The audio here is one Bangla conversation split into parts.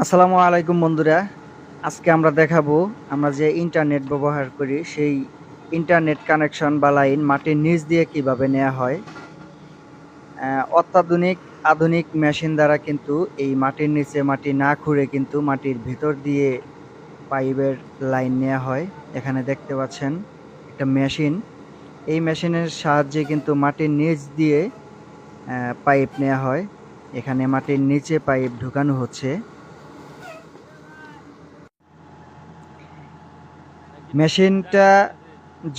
আসসালামু আলাইকুম বন্ধুরা। আজকে আমরা দেখাবো আমরা যে ইন্টারনেট ব্যবহার করি সেই ইন্টারনেট কানেকশন বা লাইন মাটির নিচ দিয়ে কিভাবে নেওয়া হয়। অত্যাধুনিক আধুনিক মেশিন দ্বারা কিন্তু এই মাটির নিচে মাটি না খুঁড়ে কিন্তু মাটির ভেতর দিয়ে পাইপের লাইন নেওয়া হয়। এখানে দেখতে পাচ্ছেন একটা মেশিন। এই মেশিনের সাহায্যে কিন্তু মাটির নিচ দিয়ে পাইপ নেওয়া হয়। এখানে মাটির নিচে পাইপ ঢুকানো হচ্ছে। মেশিনটা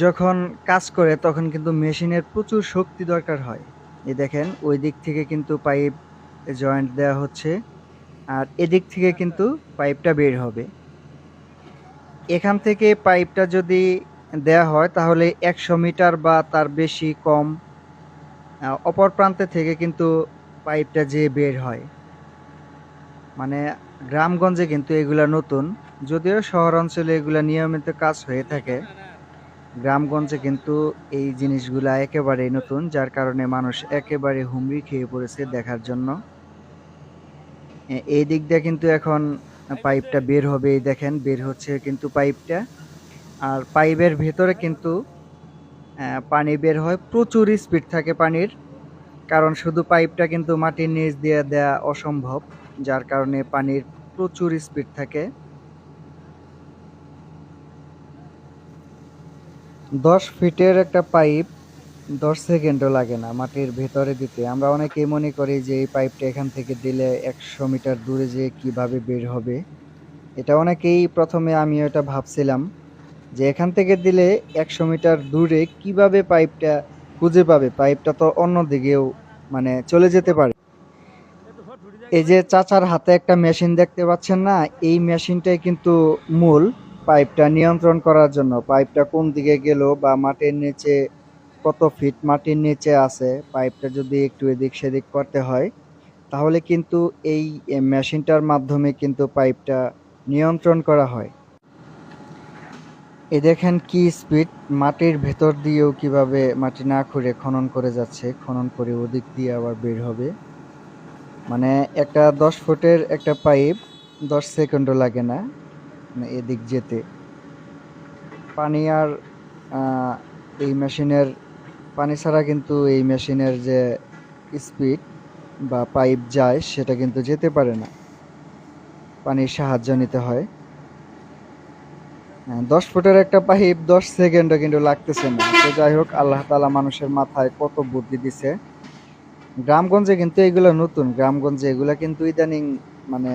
যখন কাজ করে তখন কিন্তু মেশিনের প্রচুর শক্তি দরকার হয়। এই দেখেন ওই দিক থেকে কিন্তু পাইপ জয়েন্ট দেওয়া হচ্ছে আর এদিক থেকে কিন্তু পাইপটা বের হবে। এখান থেকে পাইপটা যদি দেয়া হয় তাহলে ১০০ মিটার বা তার বেশি কম অপর প্রান্তে থেকে কিন্তু পাইপটা যেয়ে বের হয়। মানে গ্রামগঞ্জে কিন্তু এগুলা নতুন, যদিও শহর অঞ্চলে এগুলা নিয়মিত কাজ হয়ে থাকে। গ্রামগঞ্জে কিন্তু এই জিনিসগুলা একেবারেই নতুন, যার কারণে মানুষ একেবারে হুমড়ি খেয়ে পড়েছে দেখার জন্য। এই দিক দিয়ে কিন্তু এখন পাইপটা বের হবে, এই দেখেন বের হচ্ছে কিন্তু পাইপটা। আর পাইপের ভেতরে কিন্তু পানি বের হয়, প্রচুর স্পিড থাকে পানির। কারণ শুধু পাইপটা কিন্তু মাটির নিচ দিয়ে দেয়া অসম্ভব, যার কারণে পানির প্রচুর স্পিড থাকে। ১০ ফিটের একটা পাইপ ১০ সেকেন্ডও লাগে না মাটির ভেতরে দিতে। আমরা অনেকেই মনে করি যে এই পাইপটা এখান থেকে দিলে ১০০ মিটার দূরে যেয়ে কিভাবে বের হবে। এটা অনেকেই প্রথমে আমিও এটা ভাবছিলাম যে এখান থেকে দিলে ১০০ মিটার দূরে কিভাবে পাইপটা খুঁজে পাবে। পাইপটা তো অন্যদিকেও মানে চলে যেতে পারে। এই যে চাচার হাতে একটা মেশিন দেখতে পাচ্ছেন না? এই মেশিনটাই কিন্তু মূল পাইপটা নিয়ন্ত্রণ করার জন্য। পাইপটা কোন দিকে গেল বা মাটির নিচে কত ফিট মাটির নিচে আছে, পাইপটা যদি একটু এদিক সেদিক করতে হয় তাহলে কিন্তু এই মেশিনটার মাধ্যমে কিন্তু পাইপটা নিয়ন্ত্রণ করা হয়। এই দেখেন কি স্পিড, মাটির ভেতর দিয়েও কিভাবে মাটি না খুঁড়ে খনন করে যাচ্ছে, খনন করে ওদিক দিয়ে আবার বের হবে। মানে একটা ১০ ফুটের একটা পাইপ ১০ সেকেন্ডও লাগে না মানে এদিক যেতে। পানি আর এই মেশিনের পানি ছাড়া কিন্তু এই মেশিনের যে স্পিড বা পাইপ যায় সেটা কিন্তু যেতে পারে না, পানির সাহায্য নিতে হয়। ১০ ফুটের একটা পাইপ ১০ সেকেন্ডও কিন্তু লাগতেছে না। তো যাই হোক, আল্লাহ তাআলা মানুষের মাথায় কত বুদ্ধি দিছে। গ্রামগঞ্জে কিন্তু এগুলো নতুন, গ্রামগঞ্জে এগুলা কিন্তু ইদানিং মানে